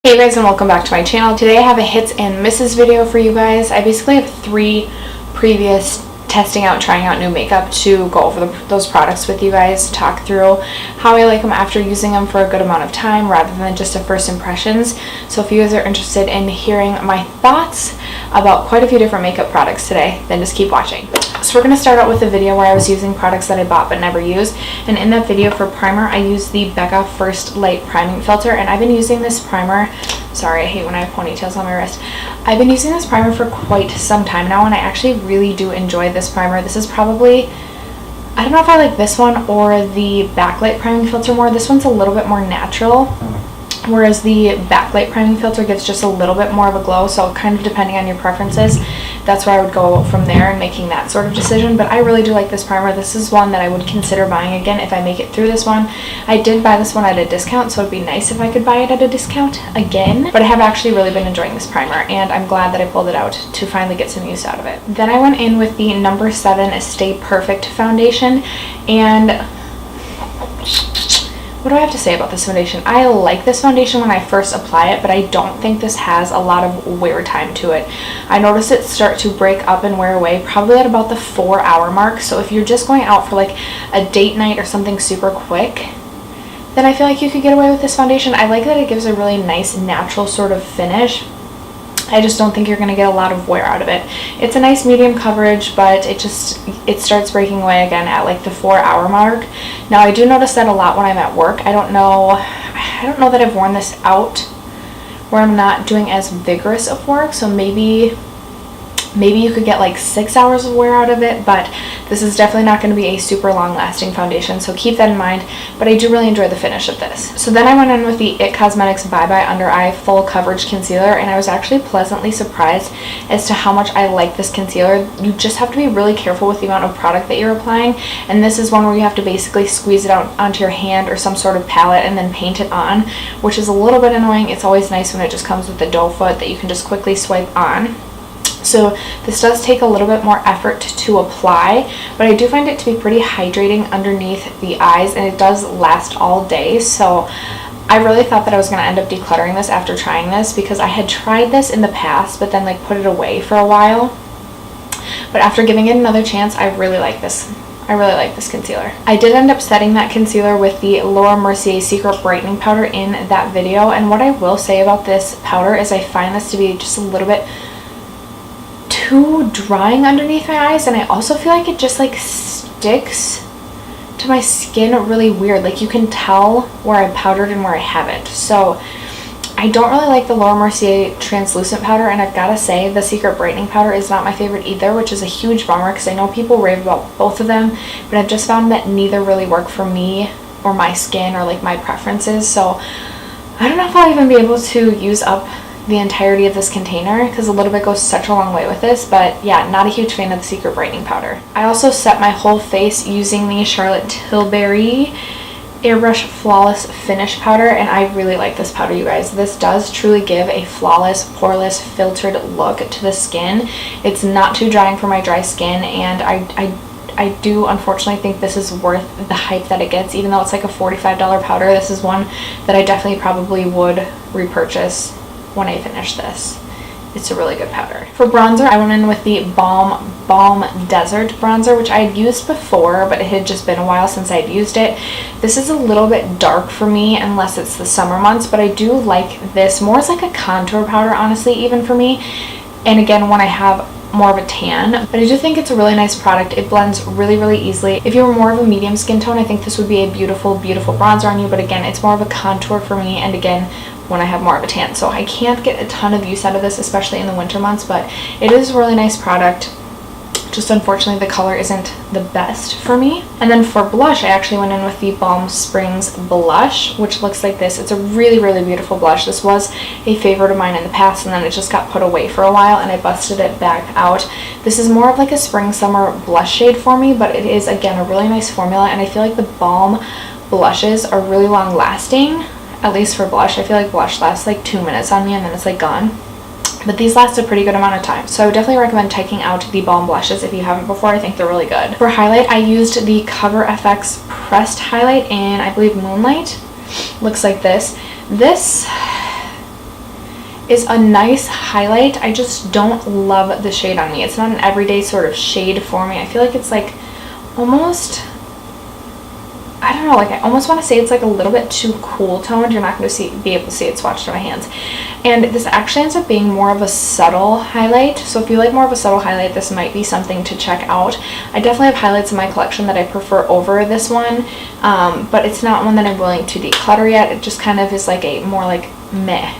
Hey guys, and welcome back to my channel. Today I have a hits and misses video for you guys. I basically have 3 previous testing out, trying out new makeup to go over those products with you guys, talk through how I like them after using them for a good amount of time rather than just a first impressions. So if you guys are interested in hearing my thoughts about quite a few different makeup products today, then just keep watching. So we're going to start out with a video where I was using products that I bought but never used, and in that video for primer I used the Becca First Light Priming Filter, and I've been using this primer, sorry I hate when I have ponytails on my wrist, I've been using this primer for quite some time now, and I actually really do enjoy this primer. This is probably, I don't know if I like this one or the Backlight Priming Filter more. This one's a little bit more natural, whereas the Backlight Priming Filter gives just a little bit more of a glow, so kind of depending on your preferences, that's where I would go from there and making that sort of decision. But I really do like this primer. This is one that I would consider buying again if I make it through this one. I did buy this one at a discount, so it'd be nice if I could buy it at a discount again, but I have actually really been enjoying this primer, and I'm glad that I pulled it out to finally get some use out of it. Then I went in with the number 7 Stay Perfect foundation, and what do I have to say about this foundation? I like this foundation when I first apply it, but I don't think this has a lot of wear time to it. I noticed it start to break up and wear away probably at about the 4-hour mark. So if you're just going out for like a date night or something super quick, then I feel like you could get away with this foundation. I like that it gives a really nice natural sort of finish. I just don't think you're going to get a lot of wear out of it. It's a nice medium coverage, but it starts breaking away again at like the 4-hour mark. Now I do notice that a lot when I'm at work. I don't know that I've worn this out where I'm not doing as vigorous of work, so maybe you could get like 6 hours of wear out of it, but this is definitely not going to be a super long lasting foundation, so keep that in mind. But I do really enjoy the finish of this. So then I went in with the IT Cosmetics Bye Bye Under Eye Full Coverage Concealer, and I was actually pleasantly surprised as to how much I like this concealer. You just have to be really careful with the amount of product that you're applying, and this is one where you have to basically squeeze it out onto your hand or some sort of palette and then paint it on, which is a little bit annoying. It's always nice when it just comes with the doe foot that you can just quickly swipe on. So this does take a little bit more effort to apply, but I do find it to be pretty hydrating underneath the eyes, and it does last all day. So I really thought that I was going to end up decluttering this after trying this, because I had tried this in the past but then like put it away for a while. But after giving it another chance, I really like this. I really like this concealer. I did end up setting that concealer with the Laura Mercier Secret Brightening Powder in that video, and what I will say about this powder is I find this to be just a little bit too drying underneath my eyes, and I also feel like it just like sticks to my skin really weird. Like you can tell where I powdered and where I haven't. So I don't really like the Laura Mercier translucent powder, and I've got to say the Secret Brightening Powder is not my favorite either, which is a huge bummer because I know people rave about both of them, but I've just found that neither really work for me or my skin or like my preferences. So I don't know if I'll even be able to use up the entirety of this container, because a little bit goes such a long way with this. But yeah, not a huge fan of the Secret Brightening Powder. I also set my whole face using the Charlotte Tilbury Airbrush Flawless Finish Powder, and I really like this powder, you guys. This does truly give a flawless, poreless, filtered look to the skin. It's not too drying for my dry skin, and I do unfortunately think this is worth the hype that it gets. Even though it's like a $45 powder, this is one that I definitely probably would repurchase when I finish this. It's a really good powder. For bronzer, I went in with the Balm Desert bronzer, which I had used before, but it had just been a while since I'd used it. This is a little bit dark for me unless it's the summer months, but I do like this more as like a contour powder, honestly, even for me. And again, when I have more of a tan, but I do think it's a really nice product. It blends really, really easily. If you're more of a medium skin tone, I think this would be a beautiful, beautiful bronzer on you, but again, it's more of a contour for me, and again, when I have more of a tan. So I can't get a ton of use out of this, especially in the winter months, but it is a really nice product. Just unfortunately the color isn't the best for me. And then for blush, I actually went in with the Balm Springs blush, which looks like this. It's a really, really beautiful blush. This was a favorite of mine in the past, and then it just got put away for a while and I busted it back out. This is more of like a spring summer blush shade for me, but it is again a really nice formula, and I feel like the Balm blushes are really long lasting. At least for blush, I feel like blush lasts like 2 minutes on me and then it's like gone. But these last a pretty good amount of time. So I would definitely recommend checking out the Balm blushes if you haven't before. I think they're really good. For highlight, I used the Cover FX Pressed Highlight in, I believe, Moonlight. Looks like this. This is a nice highlight. I just don't love the shade on me. It's not an everyday sort of shade for me. I feel like it's like almost, I don't know, like I almost want to say it's like a little bit too cool toned. You're not going to be able to see it swatched on my hands. And this actually ends up being more of a subtle highlight. So if you like more of a subtle highlight, this might be something to check out. I definitely have highlights in my collection that I prefer over this one, but it's not one that I'm willing to declutter yet. It just kind of is like a more like meh,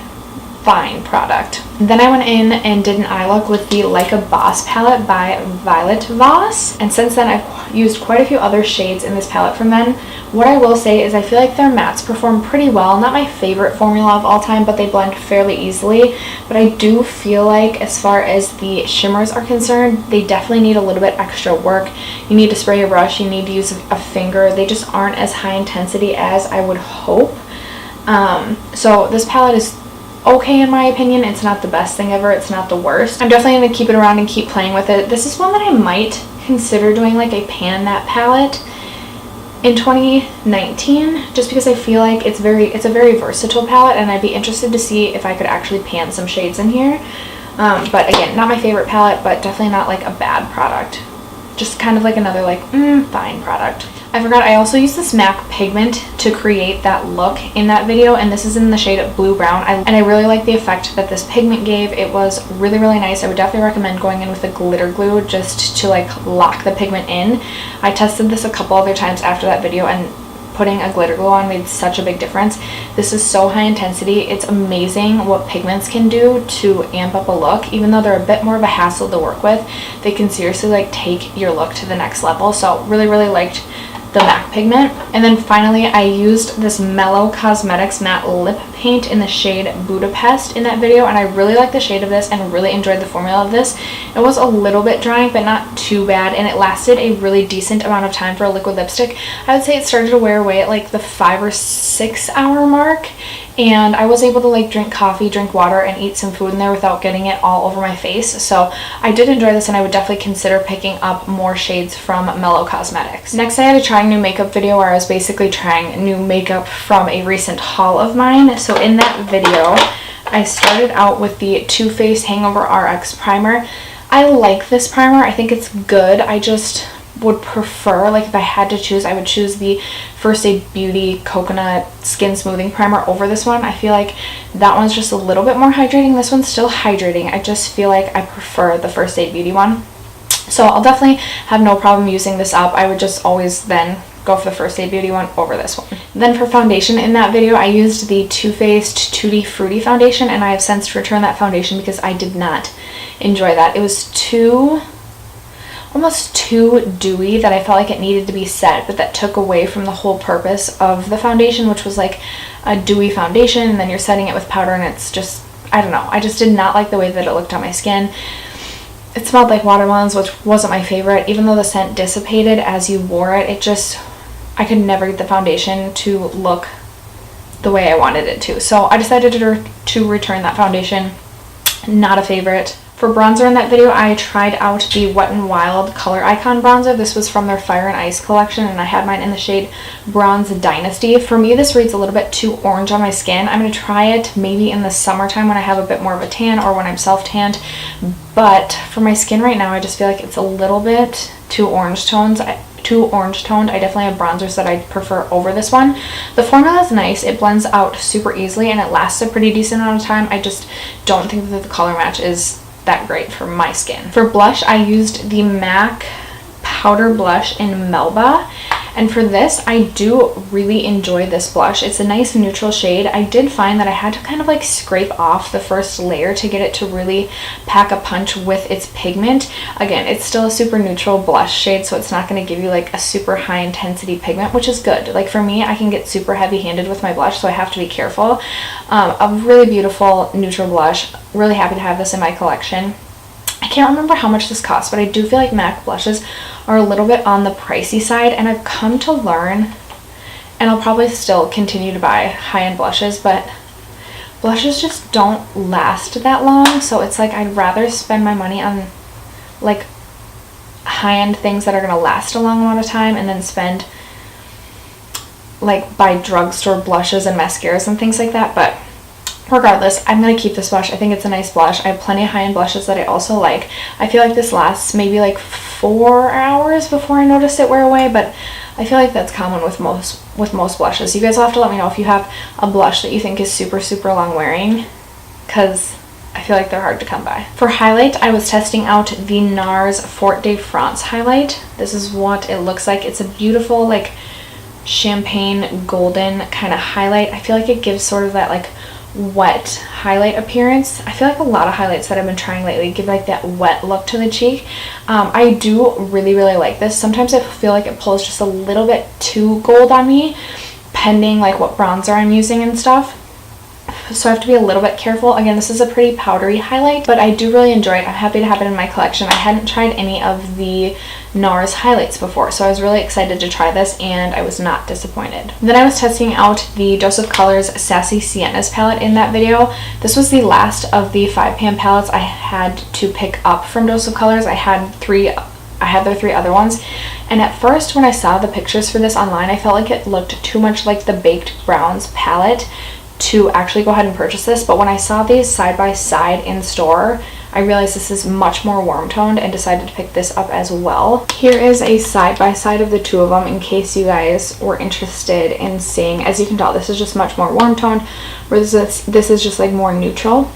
fine product. Then I went in and did an eye look with the Like a Boss palette by Violet Voss, and since then I've used quite a few other shades in this palette from them. What I will say is I feel like their mattes perform pretty well. Not my favorite formula of all time, but they blend fairly easily. But I do feel like as far as the shimmers are concerned, they definitely need a little bit extra work. You need to spray a brush, you need to use a finger. They just aren't as high intensity as I would hope. So this palette is okay in my opinion. It's not the best thing ever, it's not the worst. I'm definitely going to keep it around and keep playing with it. This is one that I might consider doing like a pan matte palette in 2019, just because I feel like it's a very versatile palette, and I'd be interested to see if I could actually pan some shades in here. But again, not my favorite palette, but definitely not like a bad product. Just kind of like another like fine product. I forgot I also used this MAC pigment to create that look in that video, and this is in the shade Blue Brown. And I really like the effect that this pigment gave. It was really, really nice. I would definitely recommend going in with a glitter glue just to like lock the pigment in. I tested this a couple other times after that video, and putting a glitter glue on made such a big difference. This is so high intensity. It's amazing what pigments can do to amp up a look. Even though they're a bit more of a hassle to work with, they can seriously like take your look to the next level. So really, really liked the MAC pigment. And then finally I used this Mellow Cosmetics matte lip paint in the shade Budapest in that video, and I really like the shade of this and really enjoyed the formula of this. It was a little bit drying but not too bad, and it lasted a really decent amount of time for a liquid lipstick. I would say it started to wear away at like the 5 or 6 hour mark, and I was able to like drink coffee, drink water, and eat some food in there without getting it all over my face. So I did enjoy this, and I would definitely consider picking up more shades from Mellow Cosmetics. Next I had a trying new makeup video where I was basically trying new makeup from a recent haul of mine. So in that video I started out with the Too Faced Hangover RX primer. I like this primer. I think it's good. I just would prefer, like if I had to choose, I would choose the First Aid Beauty Coconut Skin Smoothing Primer over this one. I feel like that one's just a little bit more hydrating. This one's still hydrating. I just feel like I prefer the First Aid Beauty one. So I'll definitely have no problem using this up. I would just always then go for the First Aid Beauty one over this one. Then for foundation in that video, I used the Too Faced Tutti Frutti foundation, and I have since returned that foundation because I did not enjoy that. It was almost too dewy that I felt like it needed to be set, but that took away from the whole purpose of the foundation, which was like a dewy foundation, and then you're setting it with powder, and it's just, I don't know, I just did not like the way that it looked on my skin. It smelled like watermelons, which wasn't my favorite. Even though the scent dissipated as you wore it, I could never get the foundation to look the way I wanted it to. So I decided to return that foundation. Not a favorite. For bronzer in that video, I tried out the Wet n Wild Color Icon bronzer. This was from their Fire and Ice collection, and I had mine in the shade Bronze Dynasty. For me, this reads a little bit too orange on my skin. I'm going to try it maybe in the summertime when I have a bit more of a tan, or when I'm self-tanned. But for my skin right now, I just feel like it's a little bit too orange toned. I definitely have bronzers that I prefer over this one. The formula is nice. It blends out super easily, and it lasts a pretty decent amount of time. I just don't think that the color match is that great for my skin. For blush, I used the MAC Powder Blush in Melba, and for this, I do really enjoy this blush. It's a nice neutral shade. I did find that I had to kind of like scrape off the first layer to get it to really pack a punch with its pigment. Again, it's still a super neutral blush shade, so it's not going to give you like a super high intensity pigment, which is good. Like for me, I can get super heavy handed with my blush, so I have to be careful. A really beautiful neutral blush. Really happy to have this in my collection. I can't remember how much this costs, but I do feel like MAC blushes are a little bit on the pricey side, and I've come to learn, and I'll probably still continue to buy high-end blushes, but blushes just don't last that long. So it's like I'd rather spend my money on like high-end things that are going to last a long amount of time, and then spend like buy drugstore blushes and mascaras and things like that. But Regardless, I'm going to keep this blush. I think it's a nice blush. I have plenty of high-end blushes that I also like. I feel like this lasts maybe like 4 hours before I notice it wear away, but I feel like that's common with most blushes. You guys will have to let me know if you have a blush that you think is super, super long wearing, because I feel like they're hard to come by. For highlight, I was testing out the Nars Fort de France highlight. This is what it looks like. It's a beautiful, like, champagne golden kind of highlight. I feel like it gives sort of that, like, wet highlight appearance. I feel like a lot of highlights that I've been trying lately give like that wet look to the cheek. I do really, really like this. Sometimes I feel like it pulls just a little bit too gold on me, pending like what bronzer I'm using and stuff. So I have to be a little bit careful. Again, this is a pretty powdery highlight, but I do really enjoy it. I'm happy to have it in my collection. I hadn't tried any of the Nars highlights before, so I was really excited to try this, and I was not disappointed. Then I was testing out the Dose of Colors Sassy Siennas palette in that video. This was the last of the 5-pan palettes I had to pick up from Dose of Colors. I had their 3 other ones, and at first when I saw the pictures for this online, I felt like it looked too much like the Baked Browns palette to actually go ahead and purchase this. But when I saw these side by side in store, I realized this is much more warm toned and decided to pick this up as well. Here is a side by side of the two of them in case you guys were interested in seeing. As you can tell, this is just much more warm toned, whereas this is just like more neutral.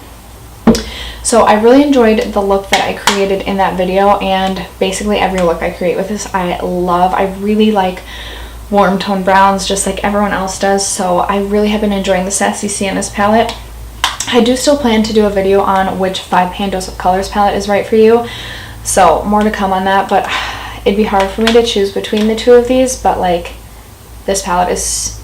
So I really enjoyed the look that I created in that video, and basically every look I create with this I love. I really like warm tone browns just like everyone else does, so I really have been enjoying the Sassy Siennas palette. I do still plan to do a video on which 5-pan Dose of Colors palette is right for you, so more to come on that, but it'd be hard for me to choose between the two of these, but like this palette is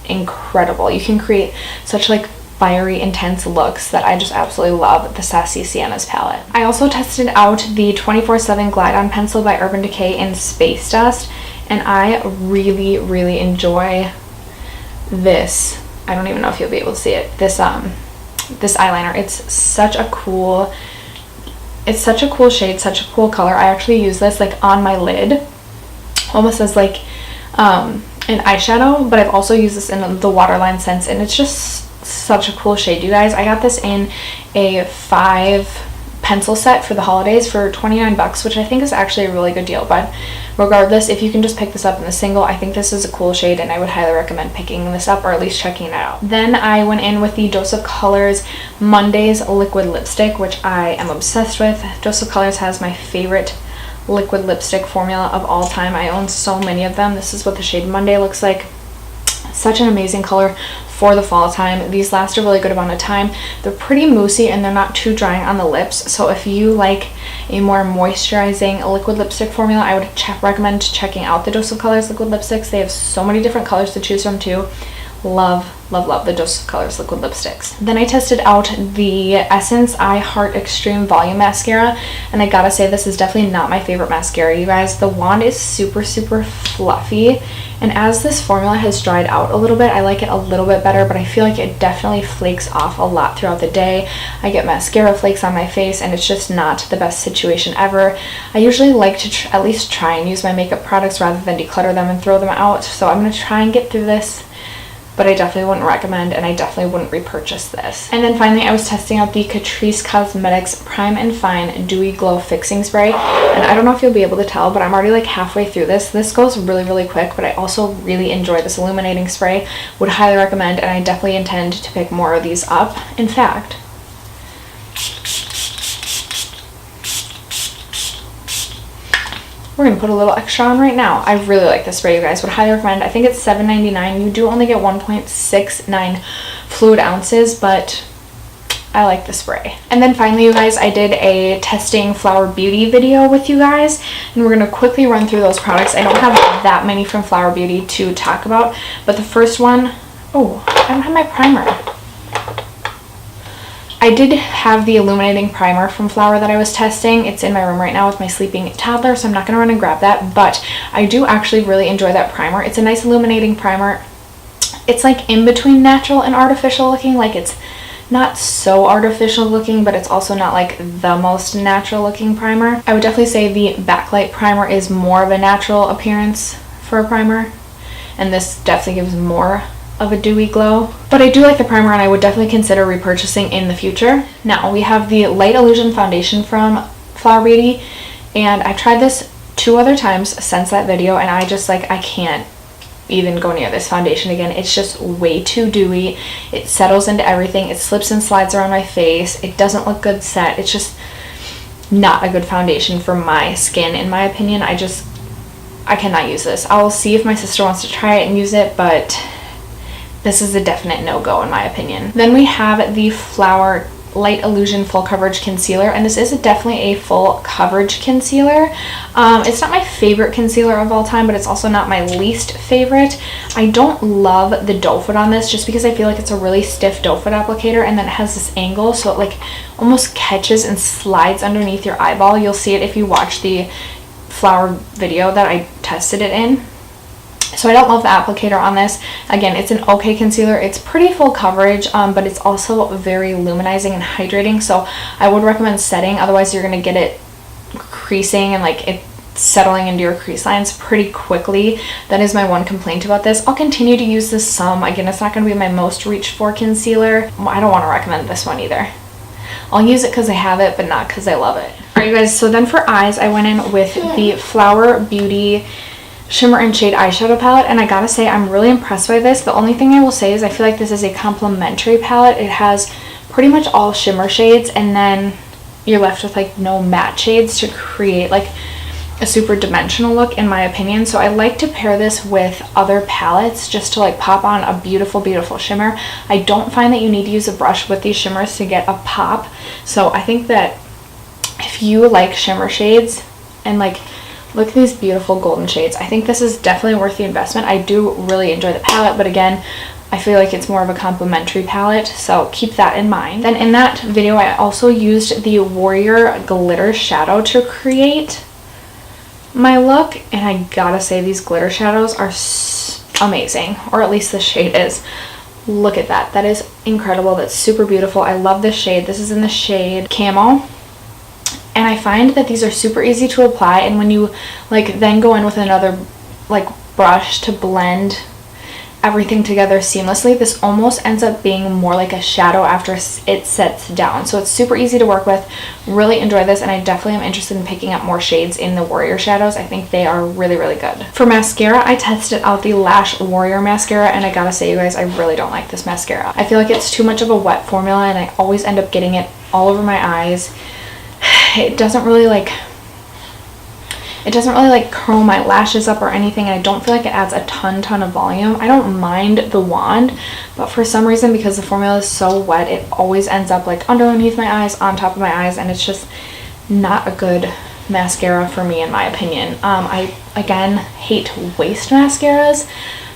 incredible. You can create such like fiery, intense looks that I just absolutely love the Sassy Siennas palette. I also tested out the 24/7 Glide On Pencil by Urban Decay in Space Dust, and I really, really enjoy this. I don't even know if you'll be able to see it. This eyeliner. It's such a cool shade, such a cool color. I actually use this like on my lid, almost as like an eyeshadow, but I've also used this in the Waterline Scents, and it's just such a cool shade, you guys. I got this in a 5 pencil set for the holidays for $29, which I think is actually a really good deal. But regardless, if you can just pick this up in the single, I think this is a cool shade, and I would highly recommend picking this up or at least checking it out. Then I went in with the Dose of Colors Mondays liquid lipstick, which I am obsessed with. Dose of Colors has my favorite liquid lipstick formula of all time. I own so many of them. This is what the shade Monday looks like. Such an amazing color for the fall time. These last a really good amount of time. They're pretty moussey and they're not too drying on the lips, so if you like a more moisturizing liquid lipstick formula, I would recommend checking out the Dose of Colors liquid lipsticks. They have so many different colors to choose from too. Love, love, love the Dose of Colors liquid lipsticks. Then I tested out the Essence I Heart Extreme Volume Mascara, and I gotta say, this is definitely not my favorite mascara, you guys. The wand is super, super fluffy, and as this formula has dried out a little bit, I like it a little bit better, but I feel like it definitely flakes off a lot throughout the day. I get mascara flakes on my face, and it's just not the best situation ever. I usually like to at least try and use my makeup products rather than declutter them and throw them out, so I'm gonna try and get through this, but I definitely wouldn't recommend, and I definitely wouldn't repurchase this. And then finally, I was testing out the Catrice Cosmetics Prime and Fine Dewy Glow Fixing Spray, and I don't know if you'll be able to tell, but I'm already like halfway through this. This goes really, really quick, but I also really enjoy this illuminating spray. Would highly recommend, and I definitely intend to pick more of these up. In fact, we're going to put a little extra on right now. I really like this spray, you guys. Would highly recommend. I think it's $7.99. You do only get 1.69 fluid ounces, but I like the spray. And then finally, you guys, I did a testing Flower Beauty video with you guys, and we're going to quickly run through those products. I don't have that many from Flower Beauty to talk about, but the first one, oh, I don't have my primer. I did have the illuminating primer from Flower that I was testing. It's in my room right now with my sleeping toddler, so I'm not going to run and grab that, but I do actually really enjoy that primer. It's a nice illuminating primer. It's like in between natural and artificial looking. Like, it's not so artificial looking, but it's also not like the most natural looking primer. I would definitely say the Backlight primer is more of a natural appearance for a primer, and this definitely gives more of a dewy glow. But I do like the primer and I would definitely consider repurchasing in the future. Now we have the Light Illusion foundation from Flower Beauty, and I've tried this 2 other times since that video, and I just like, I can't even go near this foundation again. It's just way too dewy. It settles into everything. It slips and slides around my face. It doesn't look good set. It's just not a good foundation for my skin, in my opinion. I cannot use this. I'll see if my sister wants to try it and use it, but this is a definite no-go in my opinion. Then we have the Flower Light Illusion Full Coverage Concealer, and this is definitely a full coverage concealer. It's not my favorite concealer of all time, but it's also not my least favorite. I don't love the doe foot on this just because I feel like it's a really stiff doe foot applicator, and then it has this angle so it like almost catches and slides underneath your eyeball. You'll see it if you watch the Flower video that I tested it in. So I don't love the applicator on this. Again, it's an okay concealer. It's pretty full coverage, but it's also very luminizing and hydrating. So I would recommend setting. Otherwise, you're going to get it creasing and like it settling into your crease lines pretty quickly. That is my one complaint about this. I'll continue to use this some. Again, it's not going to be my most reach for concealer. I don't want to recommend this one either. I'll use it because I have it, but not because I love it. Alright, you guys. So then for eyes, I went in with the Flower Beauty Shimmer and Shade eyeshadow palette, and I gotta say I'm really impressed by this. The only thing I will say is I feel like this is a complementary palette. It has pretty much all shimmer shades, and then you're left with like no matte shades to create like a super dimensional look, in my opinion. So I like to pair this with other palettes just to like pop on a beautiful shimmer. I don't find that you need to use a brush with these shimmers to get a pop. So I think that if you like shimmer shades and like look at these beautiful golden shades, I think this is definitely worth the investment. I do really enjoy the palette, but again, I feel like it's more of a complementary palette, so keep that in mind. Then in that video, I also used the Warrior Glitter Shadow to create my look, and I gotta say these glitter shadows are amazing, or at least the shade is. Look at that. That is incredible. That's super beautiful. I love this shade. This is in the shade Camo. And I find that these are super easy to apply, and when you like then go in with another like brush to blend everything together seamlessly, this almost ends up being more like a shadow after it sets down. So it's super easy to work with. Really enjoy this, and I definitely am interested in picking up more shades in the Warrior shadows. I think they are really good. For mascara, I tested out the Lash Warrior mascara, and I gotta say, you guys, I really don't like this mascara. I feel like it's too much of a wet formula, and I always end up getting it all over my eyes. It doesn't really like curl my lashes up or anything, and I don't feel like it adds a ton of volume. I don't mind the wand, but for some reason, because the formula is so wet, it always ends up like underneath my eyes, on top of my eyes, and it's just not a good mascara for me, in my opinion. I again hate waste mascaras,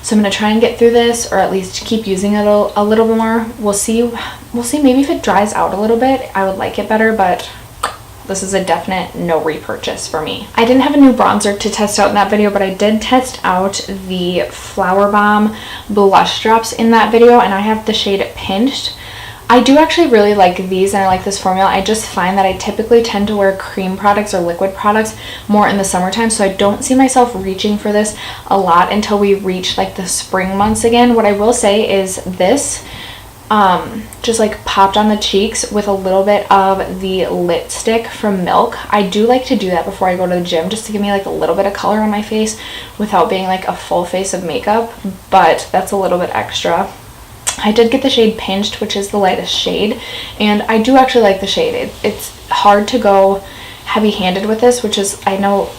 so I'm gonna try and get through this, or at least keep using it a little more. We'll see maybe if it dries out a little bit, I would like it better, but this is a definite no repurchase for me. I didn't have a new bronzer to test out in that video, but I did test out the Flower Bomb blush drops in that video, and I have the shade Pinched. I do actually really like these, and I like this formula. I just find that I typically tend to wear cream products or liquid products more in the summertime, so I don't see myself reaching for this a lot until we reach like the spring months again. What I will say is this just like popped on the cheeks with a little bit of the Lit Stick from Milk. I do like to do that before I go to the gym, just to give me like a little bit of color on my face without being like a full face of makeup, but that's a little bit extra. I did get the shade Pinched, which is the lightest shade, and I do actually like the shade. It's hard to go heavy-handed with this, which is, I know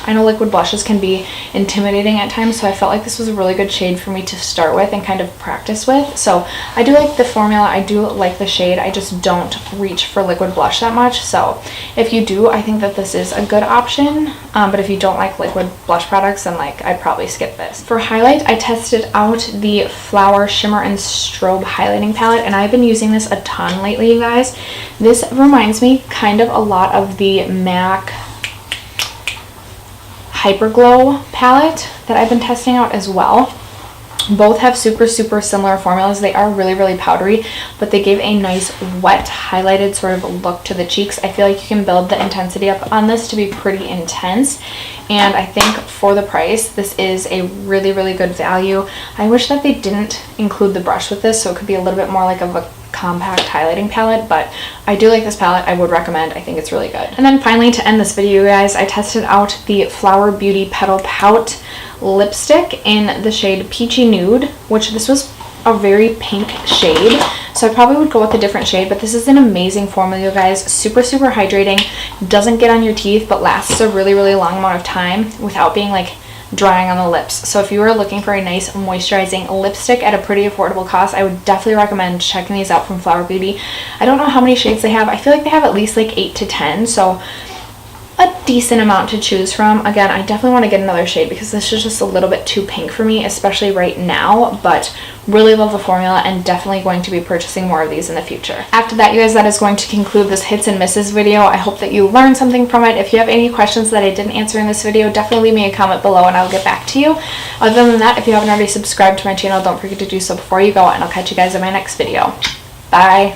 liquid blushes can be intimidating at times, so I felt like this was a really good shade for me to start with and kind of practice with. So I do like the formula, I do like the shade, I just don't reach for liquid blush that much. So if you do, I think that this is a good option, but if you don't like liquid blush products, then like I'd probably skip this. For highlight, I tested out the Flower Shimmer and Strobe highlighting palette, and I've been using this a ton lately, you guys. This reminds me kind of a lot of the MAC Hyperglow palette that I've been testing out as well. Both have super similar formulas. They are really powdery, but they give a nice wet highlighted sort of look to the cheeks. I feel like you can build the intensity up on this to be pretty intense, and I think for the price this is a really good value. I wish that they didn't include the brush with this, so it could be a little bit more like of a compact highlighting palette, but I do like this palette. I would recommend. I think it's really good. And then finally, to end this video, guys, I tested out the Flower Beauty Petal Pout lipstick in the shade Peachy Nude, which this was a very pink shade, so I probably would go with a different shade, but this is an amazing formula, you guys. Super hydrating, doesn't get on your teeth, but lasts a really long amount of time without being like drying on the lips. So if you are looking for a nice moisturizing lipstick at a pretty affordable cost, I would definitely recommend checking these out from Flower Beauty. I don't know how many shades they have. I feel like they have at least like 8 to 10, so a decent amount to choose from. Again, I definitely want to get another shade because this is just a little bit too pink for me, especially right now, but really love the formula and definitely going to be purchasing more of these in the future. After that, you guys, that is going to conclude this hits and misses video. I hope that you learned something from it. If you have any questions that I didn't answer in this video, definitely leave me a comment below and I'll get back to you. Other than that, if you haven't already subscribed to my channel, don't forget to do so before you go, and I'll catch you guys in my next video. Bye!